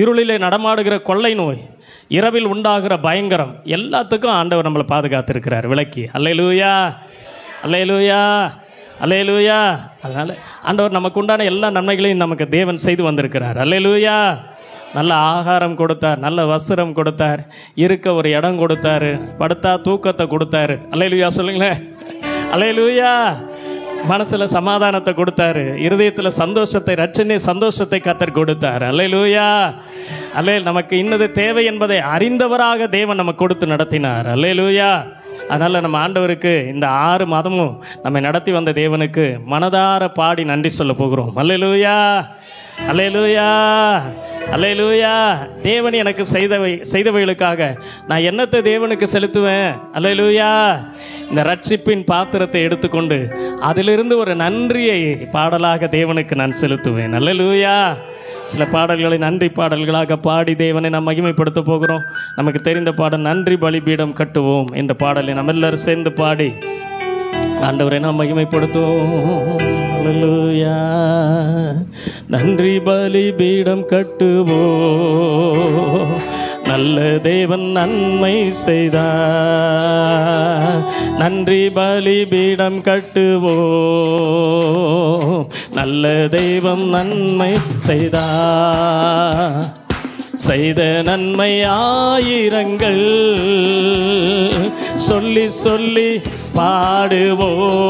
இருளிலே நடமாடுகிற கொள்ளை நோய், இரவில் உண்டாகிற பயங்கரம், எல்லாத்துக்கும் ஆண்டவர் நம்மளை பாதுகாத்திருக்கிறார் விலக்கி. அல்லேலூயா, அல்லேலூயா, அல்லேலூயா. அதனால் ஆண்டவர் நமக்கு உண்டான எல்லா நன்மைகளையும் நமக்கு தேவன் செய்து வந்திருக்கிறார். அல்லேலூயா. நல்ல ஆகாரம் கொடுத்தார், நல்ல வஸ்திரம் கொடுத்தார், இருக்க ஒரு இடம் கொடுத்தாரு, படுத்தா தூக்கத்தை கொடுத்தாரு. அல்லேலூயா சொல்லுங்களேன். அல்லேலூயா. மனசில் சமாதானத்தை கொடுத்தாரு, இருதயத்தில் சந்தோஷத்தை, ரட்சணை சந்தோஷத்தை கர்த்தர் கொடுத்தார். அல்லேலூயா. நமக்கு இன்னது தேவை என்பதை அறிந்தவராக தேவன் நமக்கு கொடுத்து நடத்தினார். அல்லேலூயா. அதனால் நம்ம ஆண்டவருக்கு இந்த 6 மாதமும் நம்மை நடத்தி வந்த தேவனுக்கு மனதார பாடி நன்றி சொல்ல போகிறோம். அல்லேலூயா, அல்லேலூயா, அல்லேலூயா. தேவன் எனக்கு செய்தவைகளுக்காக நான் என்னத்தை தேவனுக்கு செலுத்துவேன்? அல்லேலூயா. இந்த ரட்சிப்பின் பாத்திரத்தை எடுத்துக்கொண்டு அதிலிருந்து ஒரு நன்றியை பாடலாக தேவனுக்கு நான் செலுத்துவேன். அல்லேலூயா. சில பாடல்களை நன்றி பாடல்களாக பாடி தேவனை நாம் மகிமைப்படுத்த போகிறோம். நமக்கு தெரிந்த பாடல் நன்றி பலிபீடம் கட்டுவோம் என்ற பாடலை நம்ம எல்லாரும் சேர்ந்து பாடி ஆண்டவரை நாம் மகிமைப்படுத்துவோம். அல்லேலூயா. நன்றி பலிபீடம் கட்டுவோம், நல்ல தேவன் நன்மை செய்தார். நன்றி பலிபீடம் கட்டுவோம், நல்ல தெய்வம் நன்மை செய்தார். செய்த நன்மை ஆயிரங்கள் சொல்லி சொல்லி பாடுவோம்.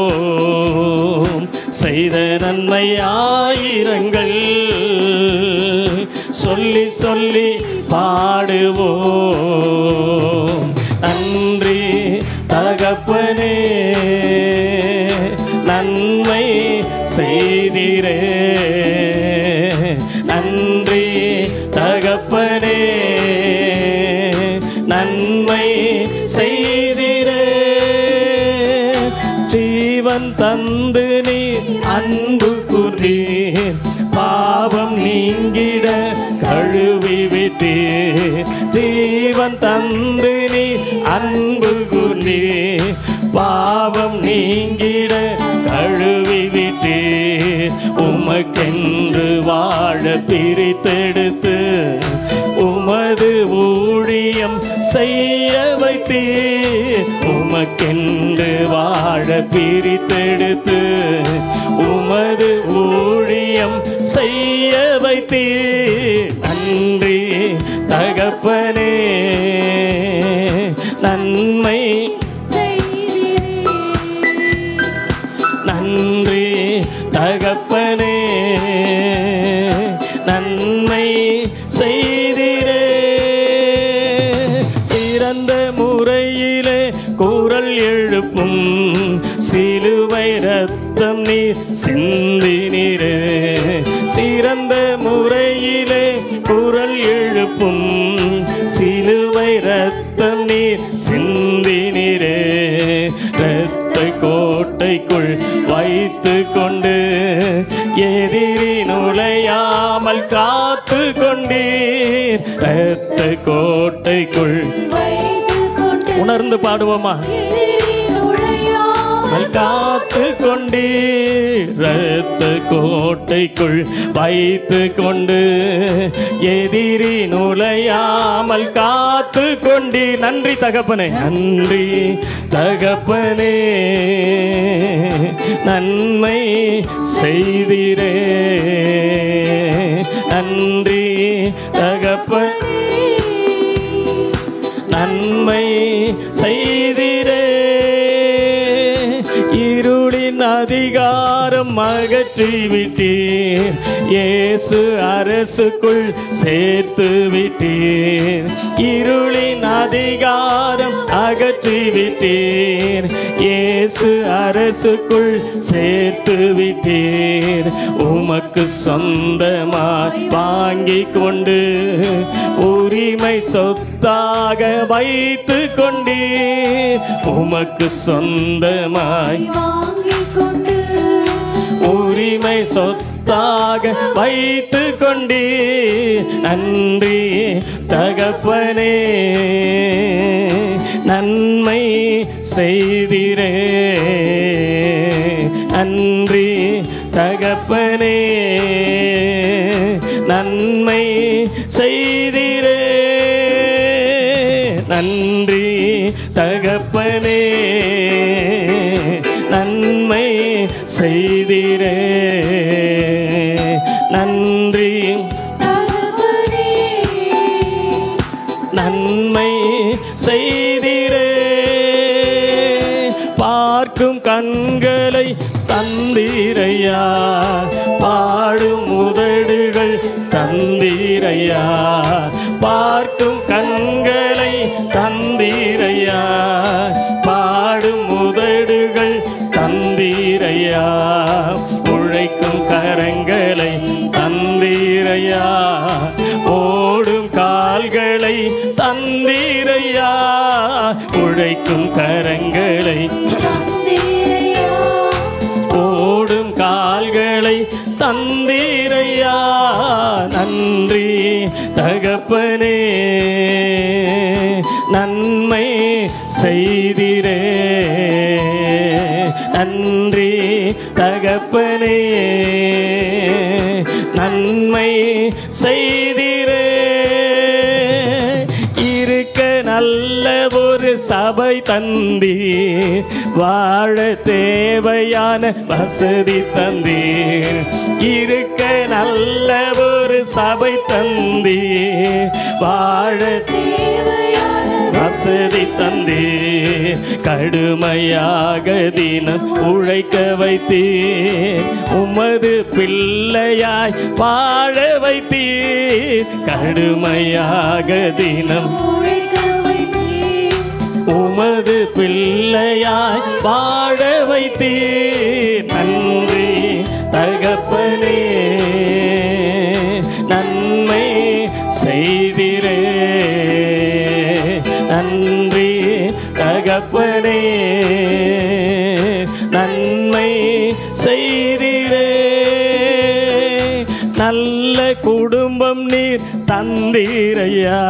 செய்த நன்மை ஆயிரங்கள் சொல்லி சொல்லி பாடுவோம். நன்றி தகப்பனே, நன்மை செய்தீரே. நன்றி தகப்பனே, நன்மை செய்தீரே. ஜீவன் தந்து நீ அன்பு கூர்ந்தீர், பாவம் நீங்கிட கழுவி விட்டீர். ஜீவன் தந்து நீ அன்பு கூர்ந்தீர், பாவம் நீங்கிட கழுவி விட்டீர். உமக்கென்று வாழ பிரித்தெடுத்து உமது ஊழியம் செய்ய வைத்தீர். உமக்கென்று வாழ பிரித்தெடுத்து உமது ஊழியம் செய்ய வைத்தீர். நன்றி தகப்பனே, நன்மை நன்றி தகப்பனே, நன்மை செய்தீரே. சிறந்த முறையிலே குரல் எழுப்பும் சிலுவை ரத்தம் நீர் சிந்தினீரே. சிறந்த முறையிலே குரல் எழுப்பும் சிலுவை ரத்தம் நீர் சிந்தினீரே. இரத்த கோட்டைக்குள் வைத்து கொண்டு எதிரி நுழையாமல் காத்து கொண்டீர். இரத்த கோட்டைக்குள் உணர்ந்து பாடுவோமா? காத்து கொண்டீர். இரத்த கோட்டைக்குள் வைத்து கொண்டு எதிரி நுழையாமல் காத்து கொண்டீர். நன்றி தகப்பனே, நன்றி தகப்பனே, நன்மை செய்தீரே. நன்றி தகப்பனே, நன்மை செய்தீரே. இருளின் அதிகாரம் அகற்றி விட்டீர், இயேசு அரசுக்குள் சேர்த்து விட்டீர். இருளின் அதிகாரம் அகற்றி விட்டீர், இயேசு அரசுக்குள் சேர்த்து விட்டீர். உமக்கு சொந்தமாய் வாங்கி கொண்டு உரிமை சொத்தாக வைத்து கொண்டீர். உமக்கு சொந்தமாய் உரிமை சொத்தாக வைத்து கொண்டீர். நன்றி தகப்பனே, நன்மை செய்தீரே. நன்றி தகப்பனே, நன்மை செய்திரே. நன்றி தகப்பனே, நன்மை செய்திரே. நன்றி நன்மை செய்திரே. பார்க்கும் கண்களை தந்தீரையா, பாடும் உதடுகள் தந்தீரையா. பார்க்கும் கண்களை தந்தீரையா, பாடும் உதடுகள் தந்தீரையா. உழைக்கும் கரங்களை தந்தீரையா, ஓடும் கால்களை தந்தீரையா. உழைக்கும் கரங்களை ஓடும் கால்களை தந்தீரையா. நன்றி தகப்பனே, நன்மை செய்திரே. நன்றி தகப்பனே, நன்மை செய்திரே. இருக்க நல்ல ஒரு சபை தந்தீர், வாழ தேவையான வசதி தந்தீர். இருக்க நல்ல ஒரு சபை தந்தீர், வாழ வசதி தந்தீர். கடுமையாக தினம் உழைக்க வைத்தீர், உமது பிள்ளையாய் வாழ வைத்தீர். கடுமையாக தினம் உமது பிள்ளையாய் வாழ வைத்தீர். நன்றி தகப்பனே, நன்மை செய்திரே. நன்றி தகப்பனே, நன்மை செய்திரே. நல்ல குடும்பம் நீர் தந்தீரையா,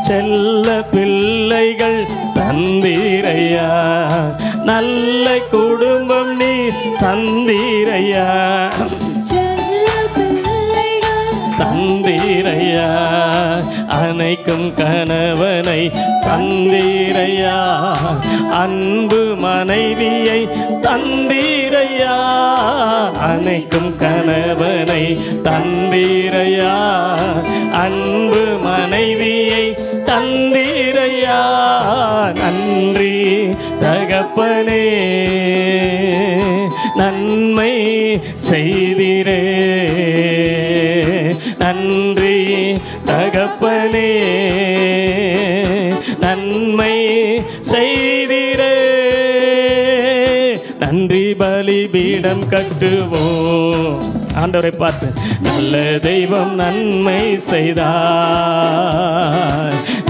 செல்ல பிள்ளைகள் தந்தீரையா. நல்ல குடும்பம் நீர் தந்தீரையா, தந்தீரையா. அனைக்கும் கணவனை தந்தீரையா, அன்பு மனைவியை தந்தீரையா. அனைக்கும் கணவனை தந்தீரையா, அன்பு மனைவியை தந்தீரையா. நன்றி தகப்பனே, நன்மை செய்திரே. நன்றி தகப்பனே, நன்மை செய்திரே. நன்றி பலிபீடம் கட்டுவோம். ஆண்டவரை பார்த்து, நல்ல தெய்வம் நன்மை செய்தார்.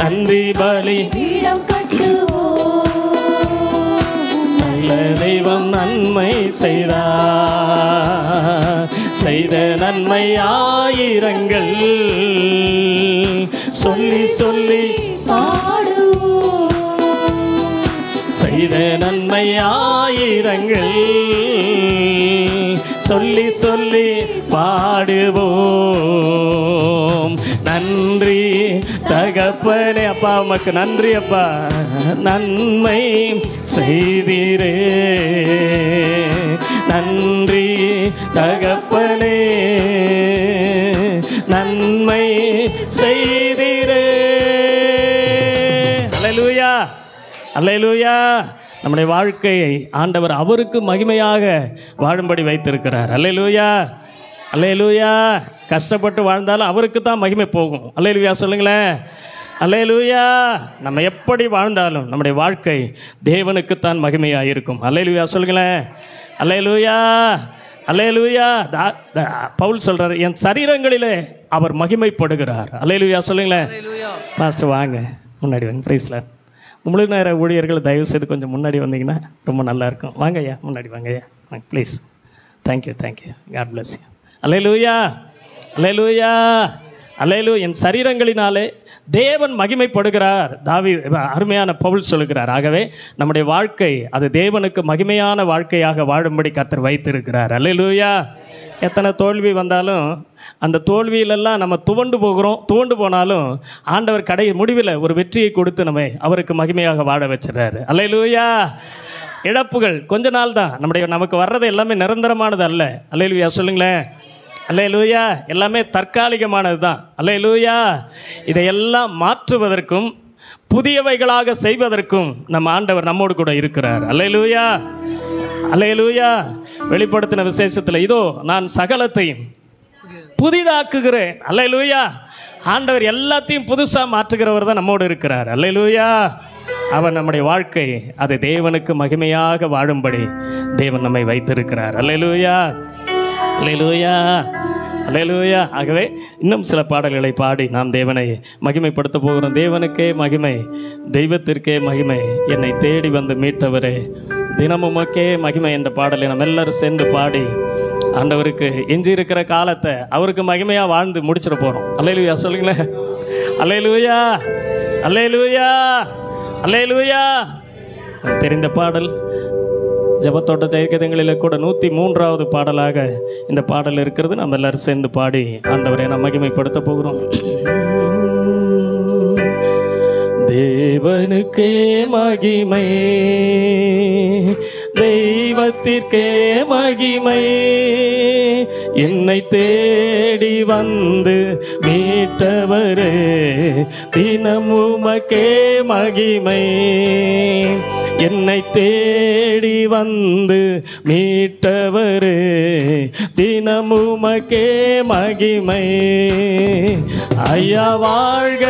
நன்றி பலிபீடம் நல்ல தெய்வம் நன்மை செய்தார். செய்த நன்மை ஆயிரங்கள் சொல்லி சொல்லி செய்த நன்மை ஆயிரங்கள் சொல்லி சொல்லி பாடுவோம். நன்றி தகப்பனே. அப்பா உமக்கு நன்றி அப்பா, நன்மை செய்தீரே. நன்றி தகப்பனே, நன்மை செய்தீரே. அல்லேலூயா, அல்லேலூயா. நம்முடைய வாழ்க்கையை ஆண்டவர் அவருக்கு மகிமையாக வாழும்படி வைத்திருக்கிறார். அல்லேலூயா, அல்லேலூயா. கஷ்டப்பட்டு வாழ்ந்தாலும் அவருக்கு தான் மகிமை போகும். அல்லேலூயா சொல்லுங்களேன். அல்லேலூயா. நம்ம எப்படி வாழ்ந்தாலும் நம்முடைய வாழ்க்கை தேவனுக்குத்தான் மகிமையாக இருக்கும். அல்லேலூயா சொல்லுங்களேன். அல்லேலூயா, அல்லேலூயா. பவுல் சொல்றார், என் சரீரங்களிலே அவர் மகிமைப்படுகிறார். அல்லேலூயா சொல்லுங்களேன். பாஸ்டர் வாங்க முன்னாடி வாங்க. பிரைஸ்ல முழு நேர ஊழியர்கள் தயவு செய்து கொஞ்சம் முன்னாடி வந்தீங்கன்னா ரொம்ப நல்லாயிருக்கும். வாங்க ஐயா, முன்னாடி வாங்க ஐயா, வாங்க please. Thank you, thank you. God bless you. Hallelujah, hallelujah, hallelujah. என் சரீரங்களினாலே தேவன் மகிமைப்படுகிறார். அருமையான பவுல் சொல்லுகிறார். ஆகவே நம்முடைய வாழ்க்கை அது தேவனுக்கு மகிமையான வாழ்க்கையாக வாழும்படி கர்த்தர் வைத்திருக்கிறார். அல்லேலூயா. எத்தனை தோல்வி வந்தாலும் அந்த தோல்வியிலெல்லாம் நம்ம துவண்டு போனாலும் ஆண்டவர் முடிவில் ஒரு வெற்றியை கொடுத்து நம்ம அவருக்கு மகிமையாக வாழ வச்சுறாரு. அல்லேலூயா. இழப்புகள் கொஞ்ச நாள் தான், நமக்கு வர்றது எல்லாமே நிரந்தரமானது அல்ல. அல்லேலூயா சொல்லுங்களேன். அல்லேலூயா. எல்லாமே தற்காலிகமானது தான். அல்லேலூயா. இதையெல்லாம் மாற்றுவதற்கும் புதியவைகளாக செய்வதற்கும் நம்ம ஆண்டவர் நம்மோடு கூட இருக்கிறார். அல்லேலூயா. அல்லேலூயா. வெளிப்படுத்தின விசேஷத்தில் இதோ நான் சகலத்தையும் புதிதாக்குகிறேன். அல்லேலூயா. ஆண்டவர் எல்லாத்தையும் புதுசாக மாற்றுகிறவர் தான் நம்மோடு இருக்கிறார். அல்லேலூயா. அவர் நம்முடைய வாழ்க்கை அது தேவனுக்கு மகிமையாக வாழும்படி தேவன் நம்மை வைத்திருக்கிறார். அல்லேலூயா. அல்லேலூயா. அல்லேலூயா. ஆகவே இன்னும் சில பாடல்களை பாடி நாம் தேவனை மகிமைப்படுத்த போகிறோம். தேவனுக்கே மகிமை, தெய்வத்திற்கே மகிமை, என்னை தேடி வந்து மீட்டவரே தினமுமக்கே மகிமை என்ற பாடலை நம்ம எல்லாரும் சேர்ந்து பாடி ஆண்டவருக்கு எஞ்சி இருக்கிற காலத்தை அவருக்கு மகிமையாக வாழ்ந்து முடிச்சிட போகிறோம். அல்லேலூயா சொல்லுங்களேன். அல்லேலூயா. அல்லேலூயா. அல்லேலூயா. தெரிந்த பாடல் ஜெபத்தோட்ட ஜெயகதங்களில் கூட 103வது பாடலாக இந்த பாடல் இருக்கிறது. நம்ம எல்லாரும் சேர்ந்து பாடி ஆண்டவரை நாம் மகிமைப்படுத்த போகிறோம். தேவனுக்கே மகிமை, தெய்வத்திற்கே மகிமை, என்னை தேடி வந்து மீட்டவரே தினம் உமக்கே மகிமை, என்னை தேடி வந்து மீட்டவரே தினம் உமக்கே மகிமை. ஐயா வாழ்க,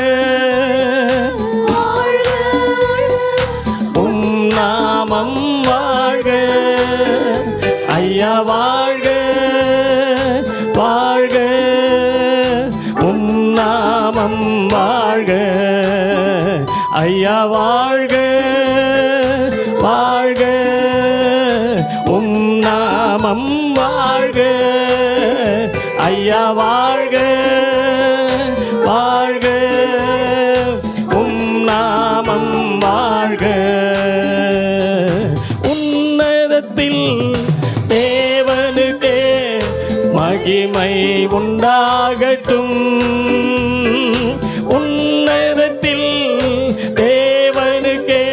உம் நாமம் வாழ்க. ஐயா வாழ்க, வாழ்க, உம் நாமம் வாழ்க. ஐயா வாழ்க, வாழ்க, உம் நாமம் வாழ்க. ஐயா வாழ்க, வாழ்க, உம் நாமம் வாழ்க. உன்னதத்தில் தேவனுக்கே மகிமை உண்டாகட்டும். உன்னதத்தில் தேவனுக்கே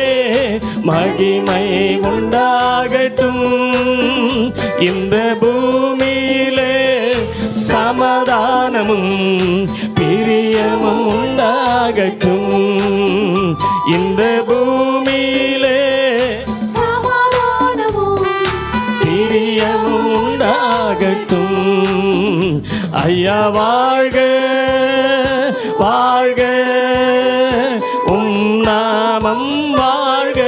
மகிமை உண்டாகட்டும். இந்த பூமியிலே சமாதானமும் பிரியமும் உண்டாகட்டும். இந்த பூமியிலே சமாதானமும் பிரியமும் உண்டாகட்டும். ஐயா வாழ்க, வாழ்க, உம் நாமம் வாழ்க.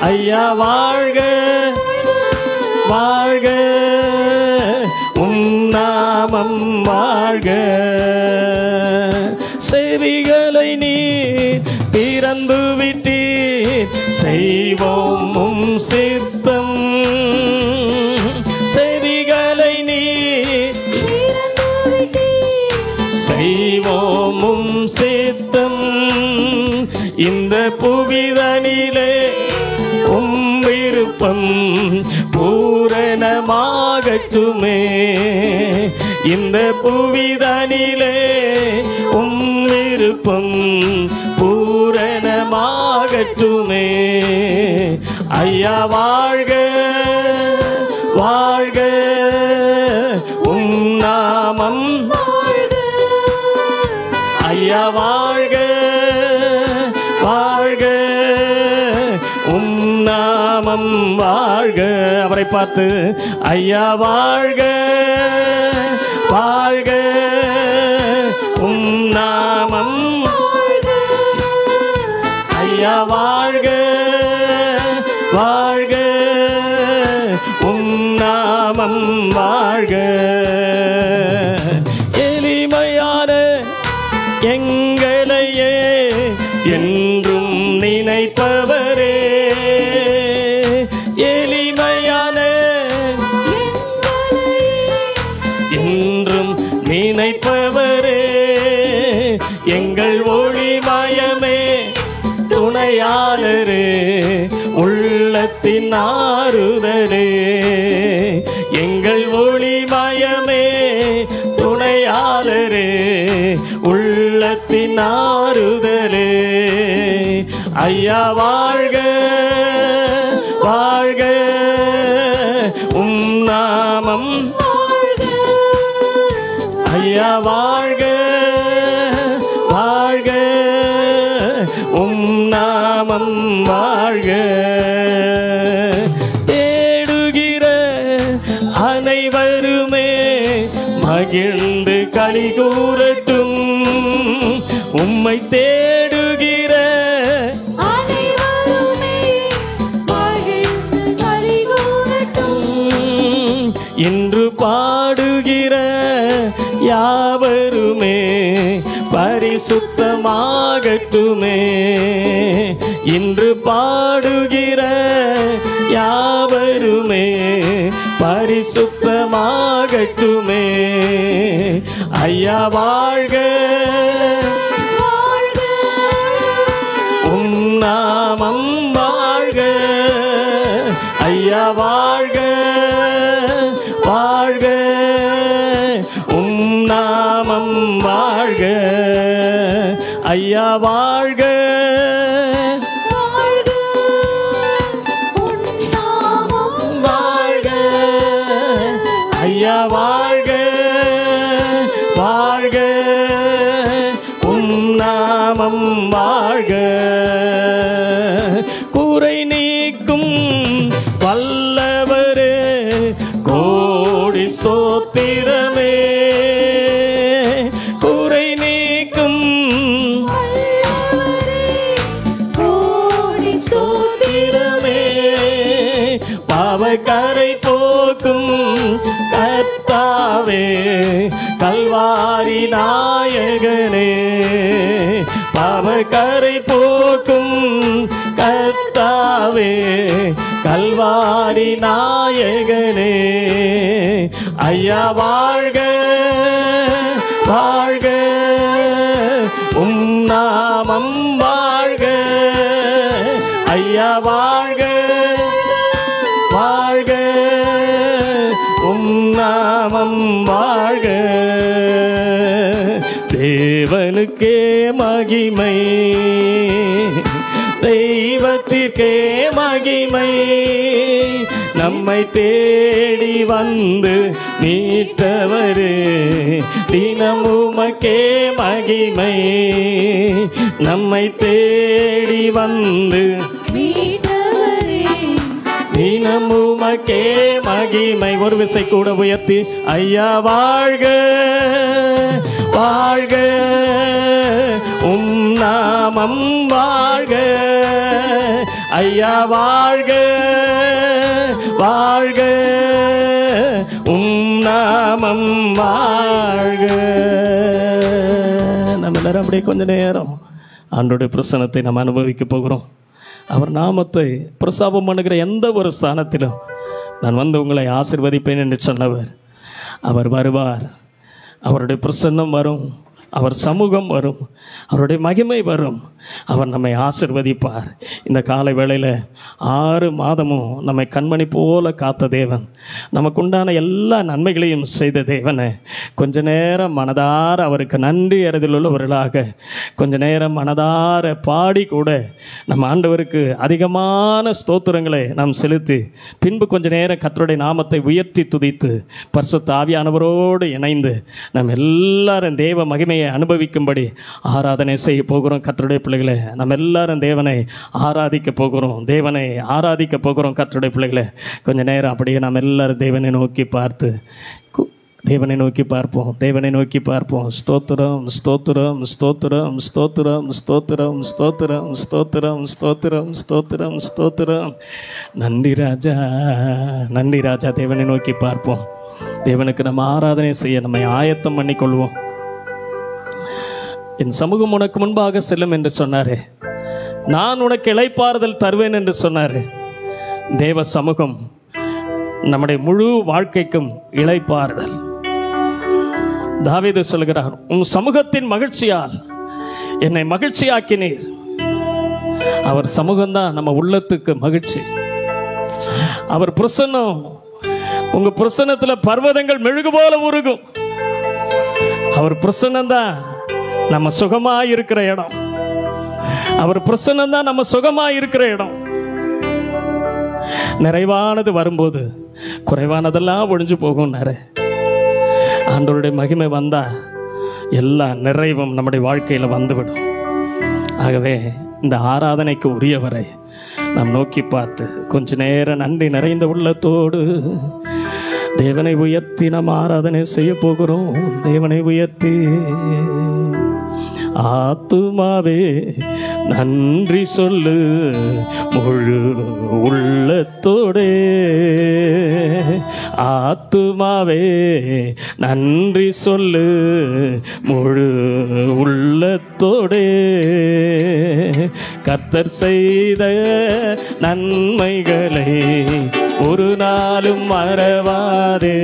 ஐயா வாழ்க, வாழ்க, உம் நாமம் வாழ்க. செவிகளை நீர் திறந்து விட்டீர், செய்வோம் உம் சித்தம். செவிகளை நீர் செய்வோம் உம் சித்தம். இந்த புவிதனிலே உம் விருப்பம் பூரணமாகட்டுமே. இந்த புவிதனிலே உம் விருப்பம் பூரணமாகட்டுமே. ஐயா வாழ்க, வாழ்க, உம் நாமம் வாழ்க. ஐயா வாழ்க, வாழ்க, உம் நாமம் வாழ்க. அவரை பார்த்து ஐயா வாழ்க, வாழ்க, உம் நாமம் வாழ்க. ஐயா வாழ்க, வாழ்க, உம் நாமம் வாழ்க. எளிமையான எங்களையே என்றும் நினைப்பவரே, எளிமையான என்றும் நினைப்பவரே, எங்கள் ஒளிமயமே துணையாளரே, உள்ளத்தின் ஆறுதலே. எங்கள் ஒளிமயமே துணையாளரே, உள்ளத்தின் ஆறுதலே. ஐயா வாழ்க வாழ்க, உம் நாமம் ஐயா வாழ்க வாழ்க, உம் நாமம் வாழ்க. தேடுகிற அனைவருமே மகிழ்ந்து களி கூறட்டும். உம்மை தேடுகிற அனைவருமே மகிழ்ந்து களி கூறட்டும். இன்று பாடுகிற யாவருமே பரிசுத்தமாகட்டுமே. இன்று பாடுகிற யாவருமே பரிசுத்தமாகட்டுமே. ஐயா வாழ்க உம் நாமம் வாழ்க. ஐயா வாழ்க வாழ்க, உம் நாமம் வாழ்க. ஐயா வாழ்க வாழ்க, ஐயா வாழ்க வாழ்க, உம் நாமம் வாழ்க. குறை நீக்கும் வல்லவரே, கோடி ஸ்தோத்திரமே. குறை நீக்கும் கோடி ஸ்தோத்திரமே. பாவக்கரை போக்கும் கர்த்தாவே, கல்வாரி நாயகனே. பாவக்கரை போக்கும் கர்த்தாவே, கல்வாரி நாயகனே. ஐயா வாழ்க வாழ்க, உம் நாமம் வாழ்க. ஐயா வாழ்க வாழ்க, உம் நாமம் வாழ்க. தேவனுக்கே மகிமை, தெய்வத்திற்கே மகிமை. நம்மை தேடி வந்து மீட்டவரே, தினம் உமக்கே மகிமை. நம்மை தேடி வந்து தினம் உமக்கே மகிமை. ஒரு விசை கூட உயர்த்தி ஐயா வாழ்க வாழ்க, உம் நாமம் வாழ்க. ஐயா வாழ்க வாழ்க, உம் நாமம் வாழ்க. நம்ம எல்லாரும் அப்படியே கொஞ்ச நேரம் ஆண்டோடைய பிரசன்னத்தை நாம் அனுபவிக்க போகிறோம். அவர் நாமத்தை பிரசாபம் பண்ணுகிற எந்த ஒரு ஸ்தானத்திலும் நான் வந்து உங்களை ஆசீர்வதிப்பேன் என்று சொன்னவர். அவர் வருவார், அவருடைய பிரசன்னம் வரும், அவர் சமூகம் வரும், அவருடைய மகிமை வரும், அவர் நம்மை ஆசீர்வதிப்பார். இந்த காலை வேளையில் 6 மாதமும் நம்மை கண்மணி போல காத்த தேவன், நமக்குண்டான எல்லா நன்மைகளையும் செய்த தேவனை கொஞ்ச நேரம் மனதார அவருக்கு நன்றி அறிதல் உள்ளவர்களாக கொஞ்ச நேரம் மனதார பாடி கூட நம்ம ஆண்டவருக்கு அதிகமான ஸ்தோத்திரங்களை நாம் செலுத்தி பின்பு கொஞ்ச நேரம் கர்த்தருடைய நாமத்தை உயர்த்தி துதித்து பரிசுத்த ஆவியானவரோடு இணைந்து நம்ம எல்லாரும் தேவ மகிமையை அனுபவிக்கும்படி ஆராதனை செய்ய போகிறோம். கர்த்தருடைய பிள்ளைகளை நம்ம எல்லாரும் தேவனை ஆராதிக்க போகிறோம், தேவனை ஆராதிக்க போகிறோம். கர்த்தருடைய பிள்ளைகளை கொஞ்ச நேரம் அப்படியே நாம் எல்லாரும் தேவனை நோக்கி பார்த்து தேவனை நோக்கி பார்ப்போம், தேவனை நோக்கி பார்ப்போம். ஸ்தோத்திரம் ஸ்தோத்திரம் ஸ்தோத்திரம் ஸ்தோத்திரம் ஸ்தோத்திரம் ஸ்தோத்திரம் ஸ்தோத்திரம் ஸ்தோத்திரம் ஸ்தோத்திரம் ஸ்தோத்திரம். நன்றி ராஜா, நன்றி ராஜா. தேவனை நோக்கி பார்ப்போம். தேவனுக்கு நம்ம ஆராதனை செய்ய நம்மை ஆயத்தம் பண்ணிக்கொள்வோம். என் சமூகம் உனக்கு முன்பாக செல்லும் என்று சொன்னாரே, நான் உனக்கு இளைப்பாறுதல் தருவேன் என்று சொன்னாரே. தேவ சமூகம் நம்முடைய முழு வாழ்க்கைக்கும் இளைப்பாறுதல். தாவீது சொல்கிறார், உன் சமூகத்தின் மகிழ்ச்சியால் என்னை மகிழ்ச்சியாக்கினீர். அவர் சமூகம்தான் நம்ம உள்ளத்துக்கு மகிழ்ச்சி. அவர் பிரசன்னம், உங்க பிரசன்னத்தில் பர்வதங்கள் மெழுகு போல உருகும். அவர் பிரசன்னம் தான் நம்ம சுகமாக இருக்கிற இடம். அவர் பிரசன்னம் தான் நம்ம சுகமாக இருக்கிற இடம். நிறைவானது வரும்போது குறைவானதெல்லாம் ஒழிஞ்சு போகும். ஆண்டவருடைய மகிமை வந்தா எல்லா நிறைவும் நம்முடைய வாழ்க்கையில் வந்துவிடும். ஆகவே இந்த ஆராதனைக்கு உரியவரை நாம் நோக்கி பார்த்து கொஞ்ச நேரம் நன்றி நிறைந்த உள்ளத்தோடு தேவனை உயர்த்தி நாம் ஆராதனை செய்ய போகிறோம். தேவனை உயர்த்தி ஆத்துமாவே நன்றி சொல்லு முழு உள்ளத்தோடே. ஆத்துமாவே நன்றி சொல்லு முழு உள்ளத்தோடே. கர்த்தர் செய்த நன்மைகளை ஒரு நாளும் மறவாதே.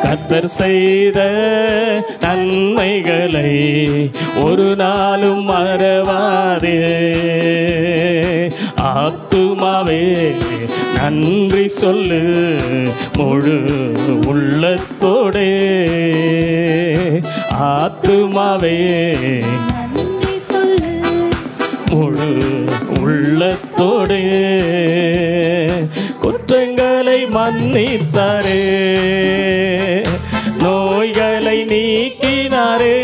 கர்த்தர் செய்த நன்மைகளை ஒரு நாளும் மறவாதே. ஆத்துமாவே நன்றி சொல்லு முழு உள்ளத்தோடே. ஆத்துமாவே முழு உள்ளத்தோடே. குற்றங்களை மன்னித்தாரே, நோய்களை நீக்கினாரே.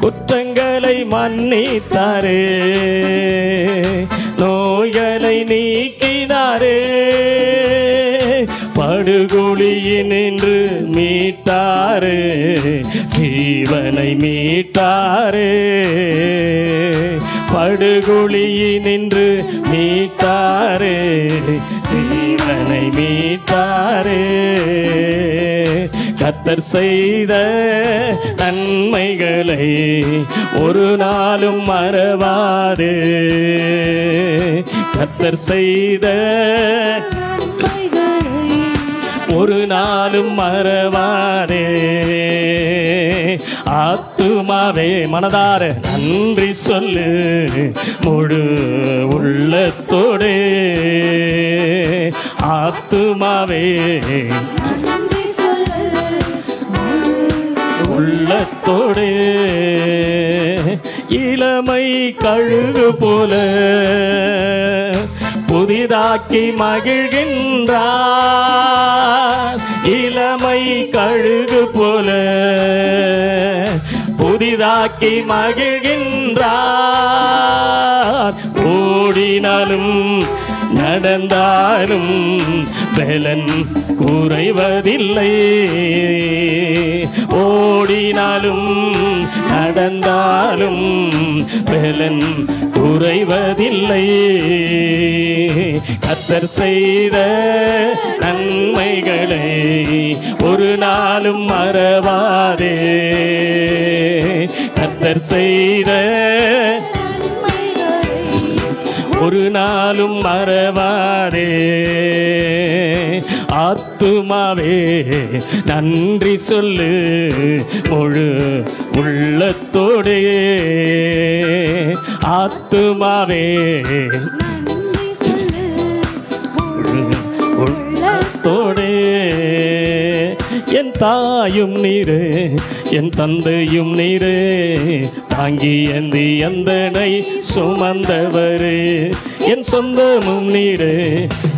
குற்றங்களை மன்னித்தாரே, நோய்களை நீக்கினாரே. படுகுழியினின்று மீட்டாரே, ஜீவனை மீட்டாரே. படுகுழியினின்று மீட்டாரே, ஜீவனை மீட்டாரே. கர்த்தர் செய்த நன்மைகளை ஒரு நாளும் மறவாதே. கர்த்தர் செய்த ஒரு நாளும் மறவாதே. ஆத்துமாவே மனதார நன்றி சொல்லு முழு உள்ளத்தோடே. ஆத்துமாவே உள்ளத்தோடே. இளமை கழுகு போல புதிதாக்கி மகிழ்கின்றார். இளமை கழுகு போல புதிதாக்கி மகிழ்கின்றார். ஓடினாலும் நடந்தாலும் பலன் குறைவதில்லை. ஓடினாலும் நடந்தாலும் பலன் குறைவதில்லை. கர்த்தர் செய்த நன்மைகளை ஒரு நாளும் மறவாதே. கர்த்தர் செய்த ஒரு நாளும் மறவாதே. ஆத்துமாவே நன்றி சொல்லு முழு உள்ளத்தோடே. ஆத்துமாவே உள்ளத்தோடே. என் தாயும் நீரே, என் தந்தையும் நீரே, தாங்கி ஏந்தி எந்தனை சுமந்தவரே. என் சொந்தமும் நீரே,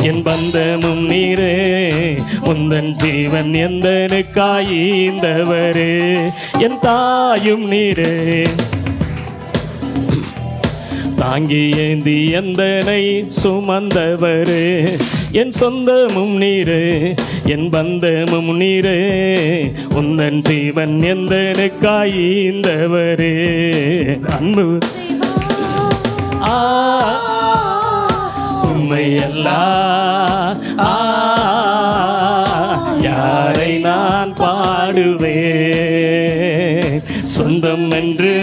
என் பந்தமும் நீரே, உந்தன் ஜீவன் எந்தனுக்காய்ந்தவரே. என் தாயும் நீரே, தாங்கி ஏந்தி எந்தனை சுமந்தவரே. என் சொந்தமும் நீரே, என் பந்தமும் நீரே, உந்தன் ஜீவன் எந்தனுக்காய்ந்தவரே. அன்பு உம்மையெல்லாம் யாரை நான் பாடுவேன் சொந்தம் என்று.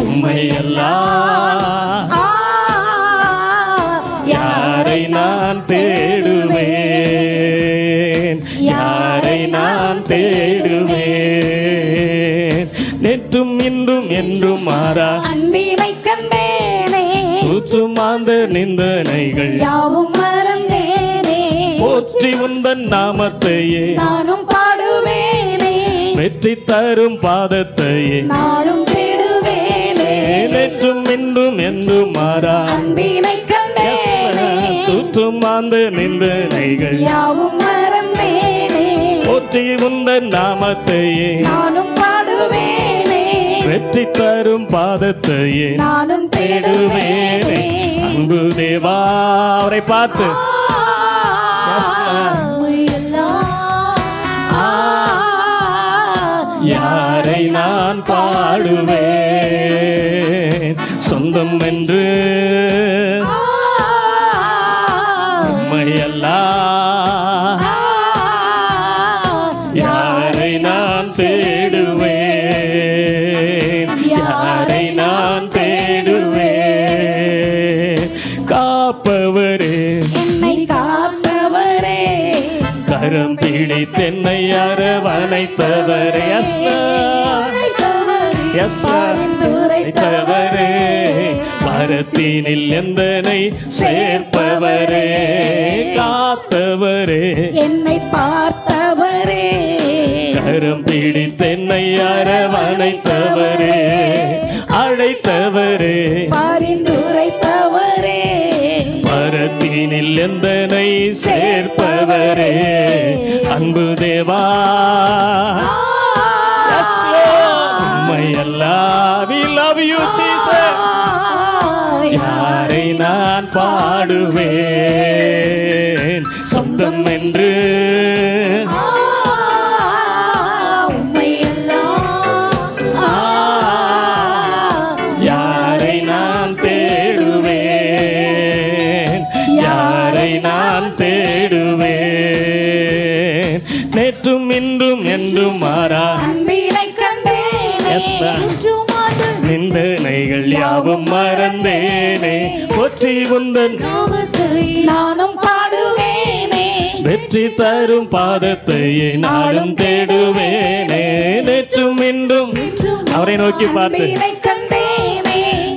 உம்மையெல்லாம் யாரை நான் தேடுவேன். யாரை நான் தேடுவேன்? நேற்றும் இன்றும் என்றும் மாறா அன்பினை கண்டேனே, ஊற்றுமாந்த நிந்தனைகள் யாவும் மறந்தேனே. போற்றி உந்தன் நாமத்தையே நானும் பாடுவேனே, வெற்றி தரும் பாதத்தையே நாளும் தேடுவேனே. நேற்றும் இன்றும் என்றும் மாறா அன்பினை கண்டேனே, ஊற்றுமாந்த நிந்தனைகள் யாவும் மறந்தேனே. போற்றி உந்தன் நாமத்தையே நானும் பாடுவேனே, வெற்றி தரும் பாதத்தையே நானும் தேடுவேனே. அன்பு தேவா, அவரை பார்த்து யாரை நான் பாடுவேன்? சொந்தம் என்று உம்மையெல்லாம் யாரை நான் தேடுவேன்? யாரை நான் தேடுவேன்? காப்பவரே, என்னை காப்பவரே, கரம் பிடித்தென்னை அரவணைத்தவரே, பரிந்துரைத்தவரே, மரத்தினில் எந்தனை சேர்ப்பவரே, காத்தவரே, என்னை பார்த்தவரே, கரம் பிடித்தென்னை அரவணைத்தவரே, அழைத்தவரே, பரிந்துரைத்தவரே, மரத்தினில் எந்தனை சேர்ப்பவரே, அன்பு தேவா, we love you Jesus. யாரை நான் பாடுவேன்? சொந்தம் என்று யாரை நான் தேடுவேன்? யாரை நான் தேடுவேன்? நேற்றும் இன்றும் என்றும் மாறா நிந்தனைகள் யாவும் மறந்தேனே, போற்றி உந்தன் நானும் பாடுவேனே, வெற்றி தரும் பாதத்தையே நாளும் தேடுவேனே. நேற்றும் இன்றும் அவரை நோக்கி பார்த்து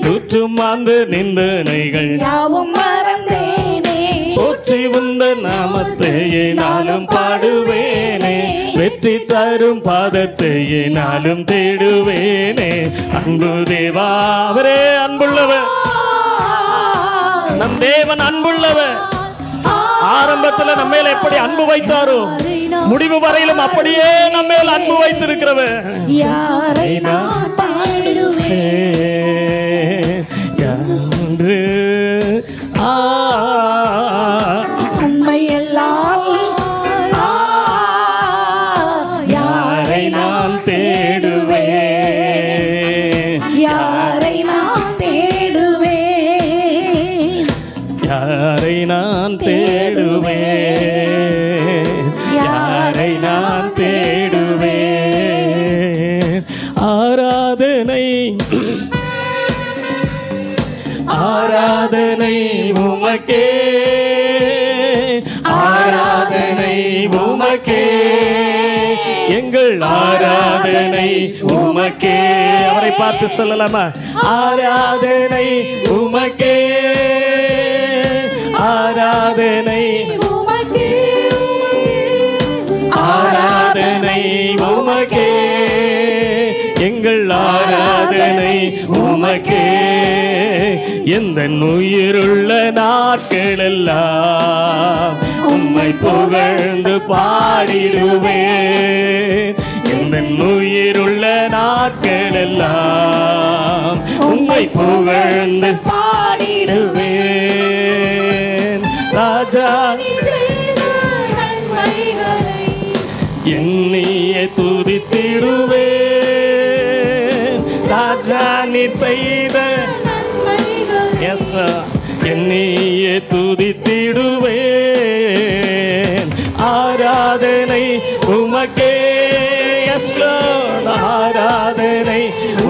நூற்றும் ஆண்டு நிந்தனைகள் யாவும் மறந்தேனே, போற்றி உந்தன் நாமத்தையே நாளும் பாடுவேனே, வெற்றி தரும் பாதத்தையே நாளும் தேடுவேனே. அன்பு தேவா, அவரே அன்புள்ளவர், நம் தேவன் அன்புள்ளவர். ஆரம்பத்தில் நம்ம மேல எப்படி அன்பு வைத்தாரோ, முடிவு வரையிலும் அப்படியே நம்ம மேல அன்பு வைத்திருக்கிறவர். யாரை நான் பாடுவேன்? யாரு உண்மையெல்லாம் யாரை நான் தேடுவேன்? யாரை நான் தேடுவேன்? யாரை நான் தேடுவேன்? யாரை நான் தேடுவேன்? ஆராதனை ஆராதனை உமக்கே, ஆராதனை உமக்கே, எங்கள் ஆராதனை உமக்கே. அவரை பார்த்து சொல்லலாமா? ஆராதனை உமக்கே, ஆராதனை உமக்கே, ஆராதனை உமக்கே, எங்கள் ஆராதனை உமக்கே. எந்த உயிருள்ள நாட்களெல்லாம் உம்மை புகழ்ந்து பாடிடுவேன். எந்த உயிருள்ள நாட்களெல்லாம் உம்மை புகழ்ந்து பாடிடுவேன். ராஜா என்னையே துதித்திடுவேன். ராஜா நீ செய்த என்னையே துதித்திடுவேன். ஆராதனை உமக்கே, ஆராதனை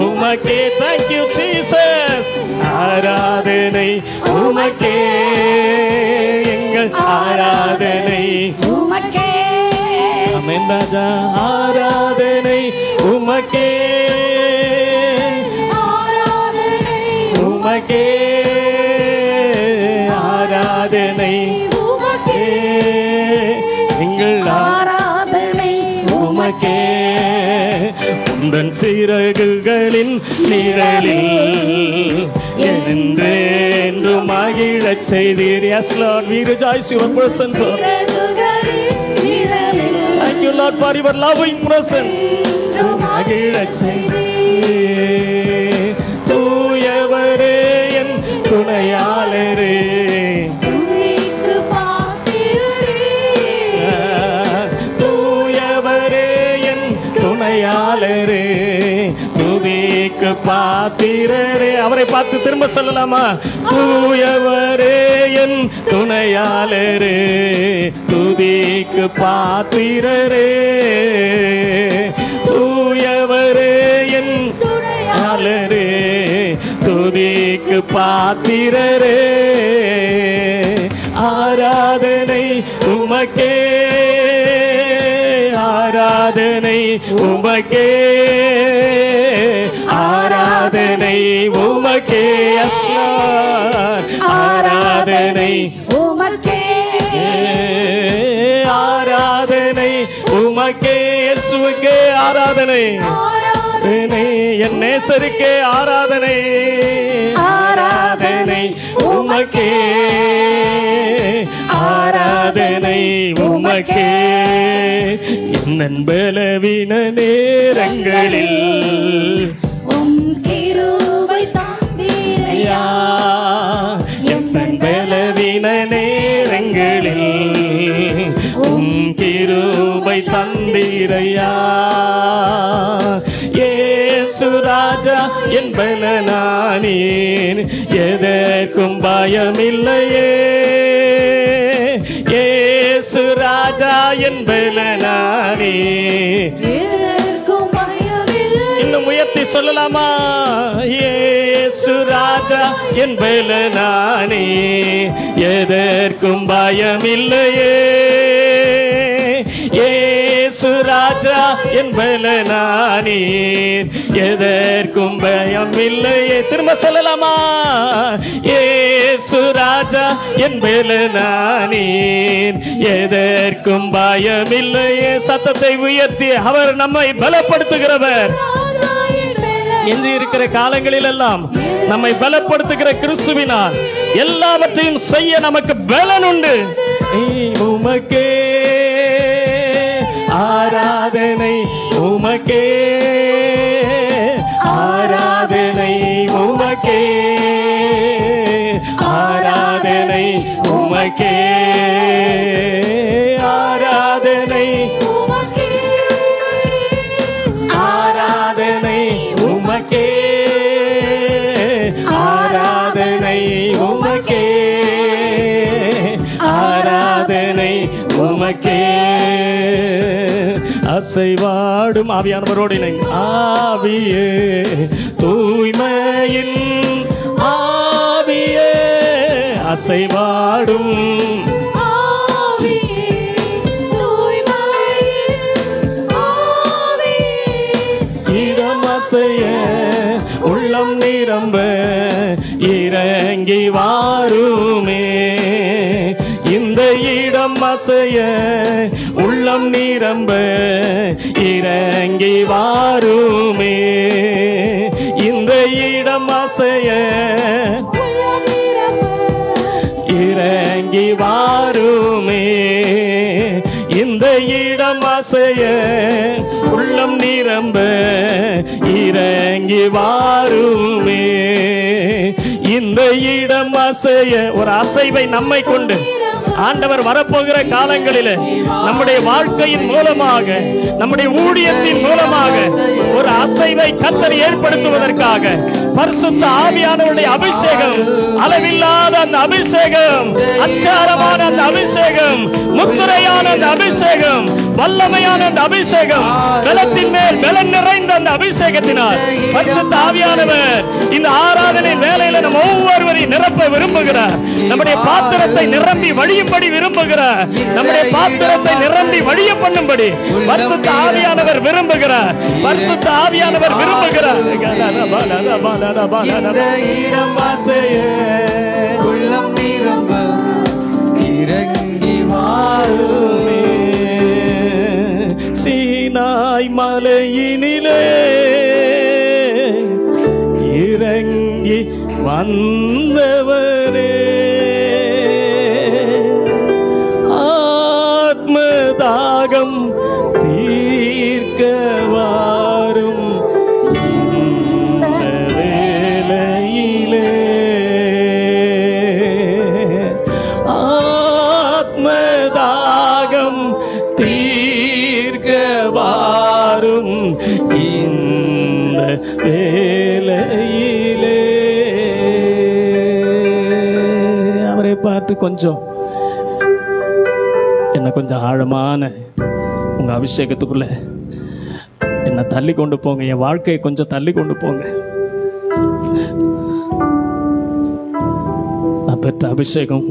உமக்கே. Thank you Jesus. ஆராதனை உமக்கே, எங்கள் ஆராதனை உமக்கே. ஆமென் ராஜா. ஆராதனை உமக்கே, உமக்கே ஆராதனை, எங்கள் ஆராதனை உமக்கே. உந்தன் சிறகுகளின் நிழலில் என்றென்றும் மகிழச் செய்தீர். Yes Lord, we rejoice your presence. Thank you Lord for your loving presence. மகிழச் செய்தீர். தூயவரே என் துணையாளரே, தூயவரே என் துணையாளரே, துதிக்கு பாத்திரரே. அவரை பார்த்து திரும்ப சொல்லலாமா? தூயவரே என் துணையாளரே, துதிக்கு பாத்திரரே, தூயவரே என் துணையாளரே, துதிக்கு பாத்திரரே. ஆராதனை உமக்கே, ஆராதனை உமக்கே, ஆராதனை உமக்கே. ஆராதனை உமக்கே, ஆராதனை உமக்கே. இயேசுவுக்கே ஆராதனை, என் நேசருக்கே ஆராதனை, ஆராதனை உமக்கே, ஆராதனை உமக்கே. என் பலவீன நேரங்களில் உம் கிருபை தந்தீரையா, என் பலவீன நேரங்களில் உம் கிருபை தந்தீரையா. இயேசு ராஜா என் பலனானீர், எதற்கும் பயமில்லையே. இயேசு ராஜா என் பலனானீர், எதற்கும் பயமில்லை. இன்னும் உயர்த்தி சொல்லலாமா? இயேசு ராஜா என் பலனானீர், எதற்கும் பயமில்லையே. இயேசு ராஜா என் பலனானீர், எதற்கும் பயமில்லையே. திரும்ப சொல்லலாமா? இயேசு ராஜா என் பலனானீர், எதற்கும் பயமில்லையே. சத்தத்தை உயர்த்தி அவர் நம்மை பலப்படுத்துகிறவர். எஞ்சி இருக்கிற காலங்களில் எல்லாம் நம்மை பலப்படுத்துகிற கிறிஸ்துவினால் எல்லாவற்றையும் செய்ய நமக்கு பலன் உண்டு. உமக்கே ஆராதனை, உமக்கே ஆராதனை, உமக்கே ஆராதனை, உமக்கே ஆராதனை, ஆராதனை உமக்கே, ஆராதனை உமக்கே, ஆராதனை உமக்கே. அசைவாடும் ஆவியானவரோடு இணைந்து, ஆவியே தூய்மையின் ஆவியே, அசைவாடும் இடமசைய உள்ளம் நிரம்ப இறங்கி வாருமே. இந்த இடம் அசைய உள்ளம் நிரம்ப இறங்கி வாருமே. இந்த இடம் அசைய இறங்கி வாருமே. இந்த இடம் அசைய உள்ளம் நிரம்ப இறங்கி வாருமே. இந்த இடம் அசைய ஒரு அசைவை நம்மை கொண்டு ஆண்டவர் வரப்போகிற காலங்களில் நம்முடைய வாழ்க்கையின் மூலமாக, நம்முடைய ஊழியத்தின் மூலமாக ஒரு அசைவை கர்த்தர் ஏற்படுத்துவதற்காக பரிசுத்த ஆவியானவருடைய அபிஷேகம், அளவில்லாத அந்த அபிஷேகம், அச்சாரமான அந்த அபிஷேகம், முத்திரையான அந்த அபிஷேகம், வல்லமையான அந்த அபிஷேகம், பலத்தின் மேல் பலன் நிறைந்த அந்த அபிஷேகத்தினால் பரிசுத்த ஆவியானவர் இந்த ஆராதனை வேளையில நம்ம ஒவ்வொருவரையும் நிரப்ப விரும்புகிறார். நம்முடைய பாத்திரத்தை நிரம்பி வழியும்படி விரும்புகிறார். நம்முடைய பாத்திரத்தை நிரம்பி வழிய பண்ணும்படி பரிசுத்த ஆவியானவர் விரும்புகிறார். பரிசுத்த ஆவியானவர் விரும்புகிறார். உள்ளம் நிரம்ப இறங்கி வாருமே. சீனாய் மலையினிலே இறங்கி வந்தவரே, ஆத்மதாகம் தீர்க்க வாரும் இந்த வேளையிலே, ஆத்மதாகம் தீர்க்க வாரும் இந்த வேளையிலே. அவரை பார்த்து கொஞ்சம் என்ன கொஞ்சம் ஆழமான உங்க அபிஷேகத்துக்குள்ள என்ன தள்ளி கொண்டு போங்க. என் வாழ்க்கையை கொஞ்சம் தள்ளி கொண்டு போங்க. நான் பெற்ற அபிஷேகம்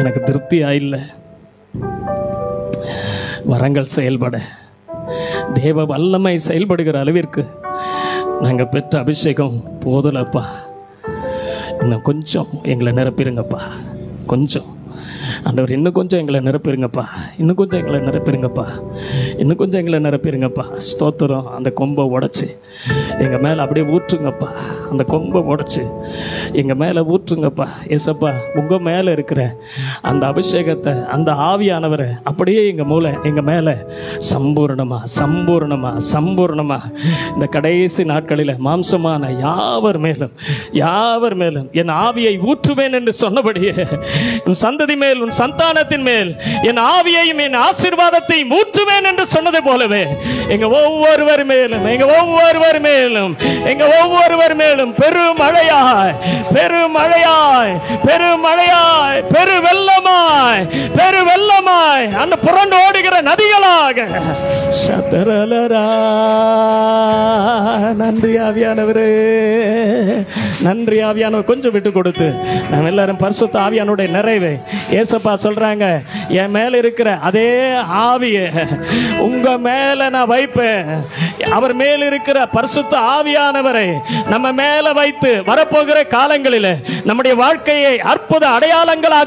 எனக்கு திருப்தியா இல்லை. வரங்கள் செயல்பட, தேவ வல்லமை செயல்படுகிற அளவிற்கு நாங்கள் பெற்ற அபிஷேகம் போதலப்பா. இன்னும் கொஞ்சம் எங்களை நிரப்பிடுங்கப்பா. கொஞ்சம் ஆண்டவர் இன்னும் கொஞ்சம் எங்களை நிரப்பிடுங்கப்பா. இன்னும் கொஞ்சம் எங்களை நிரப்பிடுங்கப்பா. இன்னும் கொஞ்சம் எங்களை நிரப்பிடுங்கப்பா. ஸ்தோத்திரம். அந்த கொம்பை உடைச்சி எங்கள் மேலே அப்படியே ஊற்றுங்கப்பா. அந்த கொம்பை உடைச்சி எங்கள் மேலே ஊற்றுங்கப்பா. ஏசப்பா, உங்கள் மேலே இருக்கிற அந்த அபிஷேகத்தை, அந்த ஆவியானவரை அப்படியே எங்கள் மேலே சம்பூர்ணமாக சம்பூர்ணமாக சம்பூர்ணமாக இந்த கடைசி நாட்களில் மாம்சமான யாவர் மேலும் என் ஆவியை ஊற்றுவேன் என்று சொன்னபடியே உன் சந்ததி மேல், உன் சந்தானத்தின் மேல் என் ஆவியையும் என் ஆசீர்வாதத்தையும் ஊற்றுவேன் என்று சொன்னது போலவே எங்க ஒவ்வொருவர் மேலும் பெருமழையாய் பெருவெள்ளமாய் அந்த புரண்டு ஓடுகிற நதிகளாக. நன்றி ஆவியானவரே, நன்றி ஆவியானவர். கொஞ்சம் விட்டு கொடுத்து நாம் எல்லாரும் பரிசுத்த ஆவியானுடைய நிறைவை ஏசப்பா சொல்றாங்க, என் மேல இருக்கிற அதே ஆவியை உங்க மேல நான் வைப்பேன். அவர் மேல் இருக்கிற பரிசுத்த ஆவியானவரை நம்ம மேல வைத்து வரப்போகிற காலங்களில் நம்முடைய வாழ்க்கையை அற்புத அடையாளங்களாக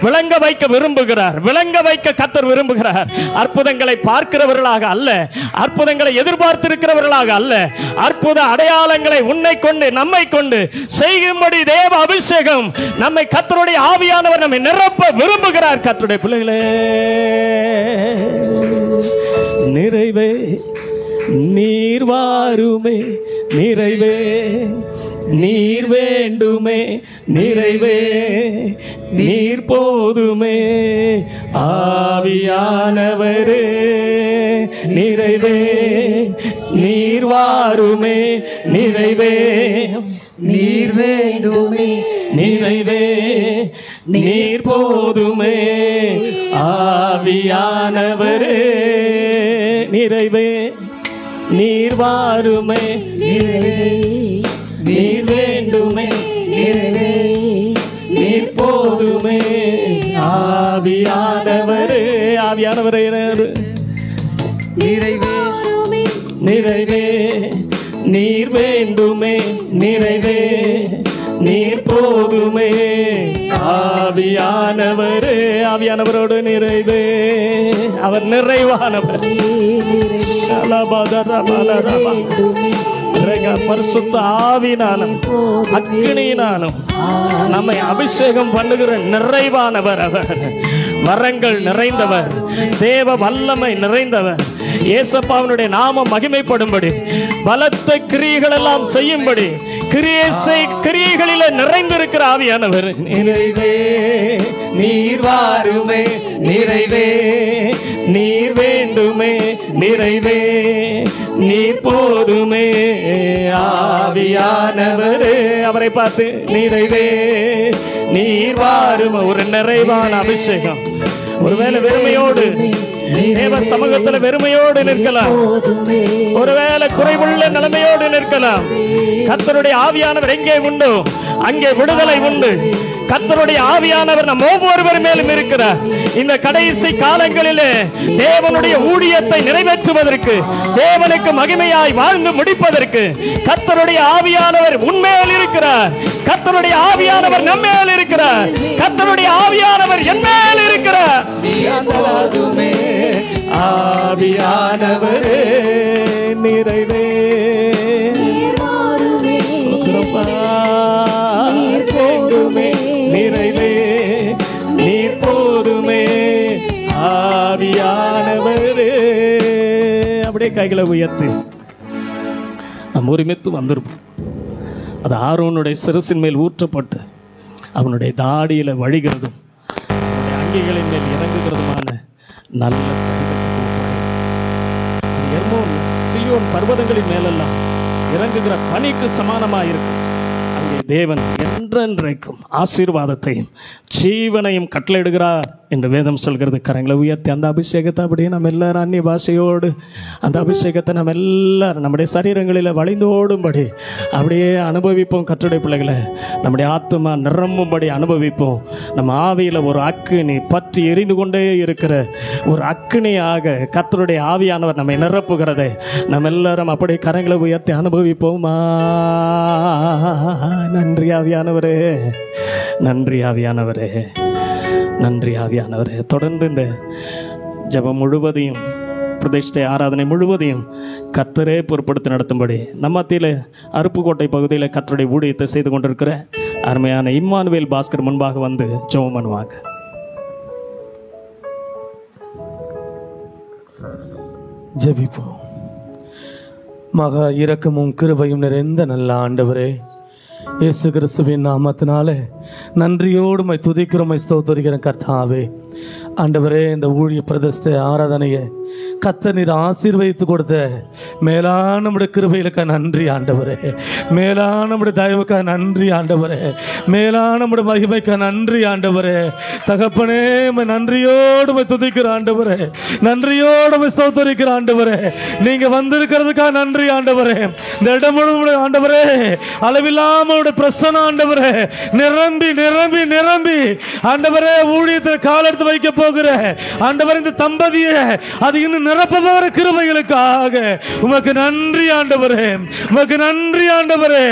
விளங்க வைக்க விரும்புகிறார். விளங்க வைக்க கர்த்தர் விரும்புகிறார். அற்புதங்களை பார்க்கிறவர்களாக அல்ல, அற்புதங்களை எதிர்பார்த்திருக்கிறவர்களாக அல்ல, அற்புத அடையாளங்களை உன்னை கொண்டு நம்மை கொண்டு செய்யும்படி தேவ அபிஷேகம் நம்மை கர்த்தருடைய ஆவியானவர் நம்மை நிரப்ப விரும்புகிறார். கர்த்தருடைய பிள்ளைகளே, நிறைவே நீர் வாருமே, நிறைவே நீர் வேண்டுமே, நிறைவே நீர் போதுமே, ஆவியானவரே நிறைவே நீர் வாருமே, நிறைவே நீர் வேண்டுமே, நிறைவே நீர் போதுமே, ஆவியானவரே நிறைவே நீர் வாருமே, நிறைவே நீர் வேண்டுமே, நிறைவே நீர் போதுமே, ஆவியானவரே நிறைவே நிறைவே நீர் வேண்டுமே, நிறைவே நீர் போதுமே, ஆவியானவரோடு நிறைவே. அவர் நிறைவானவர். பரிசுத்த ஆவினாலும் அக்கினியினாலும் நம்மை அபிஷேகம் பண்ணுகிற நிறைவானவர் அவர். வரங்கள் நிறைந்தவர், தேவ வல்லமை நிறைந்தவர். ஏசப்பாவினுடைய நாமம் மகிமைப்படும்படி, பலத்த கிரியைகள் எல்லாம் செய்யும்படி, கிரியைகளிலே நிறைந்திருக்கிற ஆவியானவர். நிறைவே நீர் வாருமே, நிறைவே நீர் வேண்டுமே, நிறைவே நீர் போதுமே, ஆவி ஆவியானவரே, அவரை பார்த்து நிறைவே நீர் வாரும். ஒரு நிறைவான அபிஷேகம். ஒருவேளை வெறுமையோடு தேவ சமூகத்தில் வெறுமையோடு நிற்கலாம், ஒருவேளை குறைவுள்ள நிலைமையோடு நிற்கலாம். கர்த்தருடைய ஆவியானவர் எங்கே உண்டோ அங்கே விடுதலை உண்டு. கர்த்தருடைய ஆவியானவர் நம் ஒவ்வொருவர் மேலும் இருக்கிறார். இந்த கடைசி காலங்களிலே தேவனுடைய ஊழியத்தை நிறைவேற்றுவதற்கு, தேவனுக்கு மகிமையாய் வாழ்ந்து முடிப்பதற்கு கர்த்தருடைய ஆவியானவர் உண்மையில் இருக்கிறார். கர்த்தருடைய ஆவியானவர் நம்மேல் இருக்கிறார். கர்த்தருடைய ஆவியானவர் என்மேல் இருக்கிறார். ஆவியானவரே நிறைவே போதுமே, நிறைவே நீர் போதுமே ஆவியானவரே. அப்படியே கைகளை உயர்த்து நம்ம ஒருமித்து வந்திருப்போம். அது ஆரோனுடைய சிரசின் மேல் ஊற்றப்பட்டு அவனுடைய தாடியில வழிகிறதும் அவனுடைய அங்கிகளின் மேல் இறங்குகிறதுமான நல்ல எர்மோன் சீயோன் பர்வதங்களின் மேலெல்லாம் இறங்குகிற பனிக்கு சமானமாக இருக்கும். அங்கே தேவன் என்றென்றைக்கும் ஆசீர்வாதத்தையும் ஜீவனையும் கட்டளையிடுகிறார் என்று வேதம் சொல்கிறது. கரங்களை உயர்த்தி அந்த அபிஷேகத்தை அப்படியே நம்ம எல்லாரும் அந்நிய பாஷையோடு அந்த அபிஷேகத்தை நம்ம எல்லாரும் நம்முடைய சரீரங்களில் வளைந்தோடும்படி அப்படியே அனுபவிப்போம். கர்த்தருடைய பிள்ளைகளை நம்முடைய ஆத்துமா நிரம்பும்படி அனுபவிப்போம். நம்ம ஆவியில் ஒரு அக்கினி பற்றி எரிந்து கொண்டே இருக்கிற ஒரு அக்கினியாக கர்த்தருடைய ஆவியானவர் நம்மை நிரப்புகிறதை நம்ம எல்லாரும் அப்படியே கரங்களை உயர்த்தி அனுபவிப்போமா. நன்றி ஆவியானவரே, நன்றி ஆவியானவரே, நன்றி ஆவியானவரே. தொடர்ந்து இந்த ஜெபம் முழுவதையும், பிரதிஷ்டை ஆராதனை முழுவதையும் கர்த்தரே பொறுப்படுத்தி நடத்தும்படி நம்ம மத்தியில் அருப்புக்கோட்டை பகுதியில் கர்த்தருடைய ஊழியத்தை செய்து கொண்டிருக்கிற அருமையான இம்மானுவேல் பாஸ்கர் முன்பாக வந்து ஜெபம் பண்ணுவாங்க. ஜெபிப்போம். மகா இரக்கமும் கிருபையும் நிறைந்த நல்ல ஆண்டவரே, இயேசு கிறிஸ்துவின் நாமத்தினாலே நன்றியோடு மை துதிக்கிறோம், மை ஸ்தோத்திரிக்கிறேன் கர்த்தாவே. ஆண்டவரே, இந்த ஊழிய பிரதிஷ்டை ஆராதனையை கர்த்தர் நீர் ஆசீர்வதித்து கொடுத்த மேலான நம்முடைய கிருபைகளுக்கு நன்றி ஆண்டவரே. மேலான நம்முடைய தயவுக்காக நன்றி ஆண்டவரே. மேலான நம்முடைய மகிமைக்கு நன்றி ஆண்டவரே. தகப்பனே, நன்றியோடு துதிக்கிற ஆண்டவரே, நன்றியோடு ஸ்தோத்திரிக்கிற ஆண்டவரே. நீங்க வந்திருக்கிறதுக்காக நன்றி ஆண்டவரே. இந்த இடம் முழுவதும் ஆண்டவரே அளவில்லாம பிரசன்ன ஆண்டவரே நிரம்பி நிரம்பி நிரம்பி ஆண்டவரே ஊழியத்தில் கால் எடுத்து வைக்க போகிற ஆண்டவரே இந்த தம்பதியை அது இன்னும் நிரப்ப போகிற கிருபைகளுக்காக உமக்கு நன்றி ஆண்டவரே. உமக்கு நன்றி ஆண்டவரே.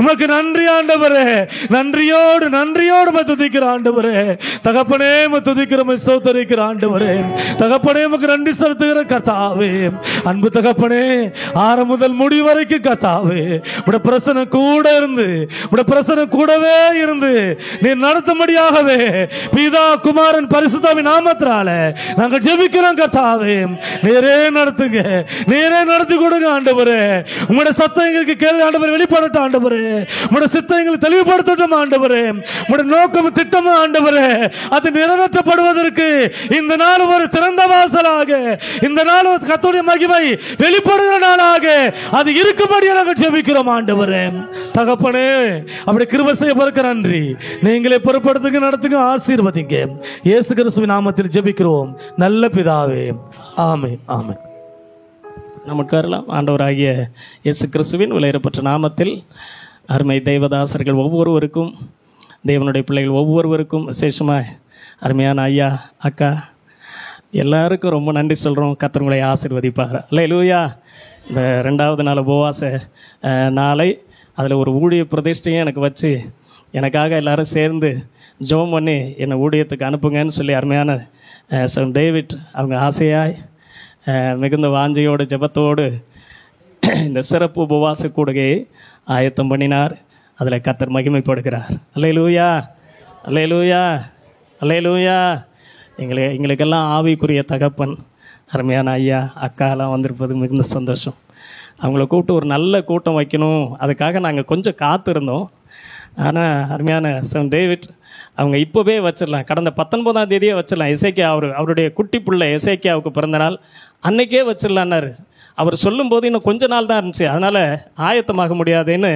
உமக்கு நன்றி ஆண்டவரே. நன்றியோடு நன்றியோடு துதிக்கிற ஆண்டவரே. தகப்பனே, துதிக்கிற ஸ்தோத்திரிக்கிற ஆண்டவரே. தகப்பனே, உமக்கு நன்றி செலுத்துகிற கர்த்தாவே. அன்பு தகப்பனே, ஆரம்பம் முதல் முடிவு வரைக்கும் கர்த்தாவே உடைய பிரசன்னம் கூட இருந்து, உடைய பிரசன்னம் கூடவே இருந்து நீ நடத்தும்படியாகவே பிதா குமாரன் பரிசுத்தாவின் நாமத்தினால நாங்கள் ஜெபிக்கிறோம் கர்த்தாவே. நேரே நடத்துங்க, நேரே நடத்தி கொடுங்க ஆண்டவரே. உங்களுடைய சத்தம் எங்களுக்கு கேள்வி ஆண்டவரே வெளிப்படட்டும் ஆண்டவரே. உங்களுடைய சித்தம் எங்களுக்கு தெளிவுபடுத்தட்டும் ஆண்டவரே. உங்களுடைய நோக்கம் திட்டமும் ஆண்டவரே அது நிறைவேற்றப்படுவதற்கு இந்த நாள் ஒரு திறந்த வாசலாக, இந்த நாள் கர்த்தருடைய மகிமை வெளிப்படுகிற நாளாக அது இருக்கும்படி நாங்கள் ஜெபிக்கிறோம் ஆண்டவரே. தகப்பனே, அப்படி கிருபை செய்ய பிறகு நன்றி. நீங்களே பொறுப்படுத்துங்க, நடத்துங்க, ஆசீர்வதிங்க. இயேசு கிறிஸ்துவின் நாமத்தில் ஜெபிக்கிறோம் நல்ல பிதாவே. ஆமென், ஆமென். நமக்கு அருளாம் ஆண்டவராகிய இயேசு கிறிஸ்துவின் விலையேறப்பட்ட நாமத்தில் அருமை தேவதாசர்கள் ஒவ்வொருவருக்கும், தேவனுடைய பிள்ளைகள் ஒவ்வொருவருக்கும், விசேஷமாக அருமையான ஐயா அக்கா எல்லாருக்கும் ரொம்ப நன்றி சொல்கிறோம். கர்த்தர் உங்களை ஆசீர்வதிப்பார். அல்லேலூயா. இந்த 2வது நாள் உபவாச நாளை அதில் ஒரு ஊழிய பிரதிஷ்டையும் எனக்கு வச்சு எனக்காக எல்லோரும் சேர்ந்து ஜெபம் பண்ணி என்னை ஊழியத்துக்கு அனுப்புங்கன்னு சொல்லி அருமையான சன் டேவிட் அவங்க ஆசையாய் மிகுந்த வாஞ்சையோடு ஜெபத்தோடு இந்த சிறப்பு உபவாச கூடுகையை ஆயத்தம் பண்ணினார். அதில் கர்த்தர் மகிமைப்படுகிறார். அல்லேலூயா, அல்லேலூயா, அல்லேலூயா. எங்களுக்கெல்லாம் ஆவிக்குரிய தகப்பன் அருமையான ஐயா அக்காலாம் வந்திருப்பது மிகுந்த சந்தோஷம். அவங்கள கூப்பிட்டு ஒரு நல்ல கூட்டம் வைக்கணும், அதுக்காக நாங்கள் கொஞ்சம் காத்திருந்தோம். ஆனால் அருமையான சன் டேவிட் அவங்க இப்போவே வச்சிடலாம், கடந்த 19ஆம் தேதியே வச்சிடலாம். எசேக்கியா அவருடைய குட்டி பிள்ளை எசேக்கியாவுக்கு பிறந்த நாள் அன்னைக்கே வச்சிடலான்னாரு. அவர் சொல்லும்போது இன்னும் கொஞ்ச நாள் தான் இருந்துச்சு, அதனால் ஆயத்தமாக முடியாதுன்னு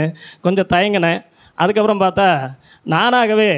கொஞ்சம் தயங்கினேன். அதுக்கப்புறம் பார்த்தா நானாகவே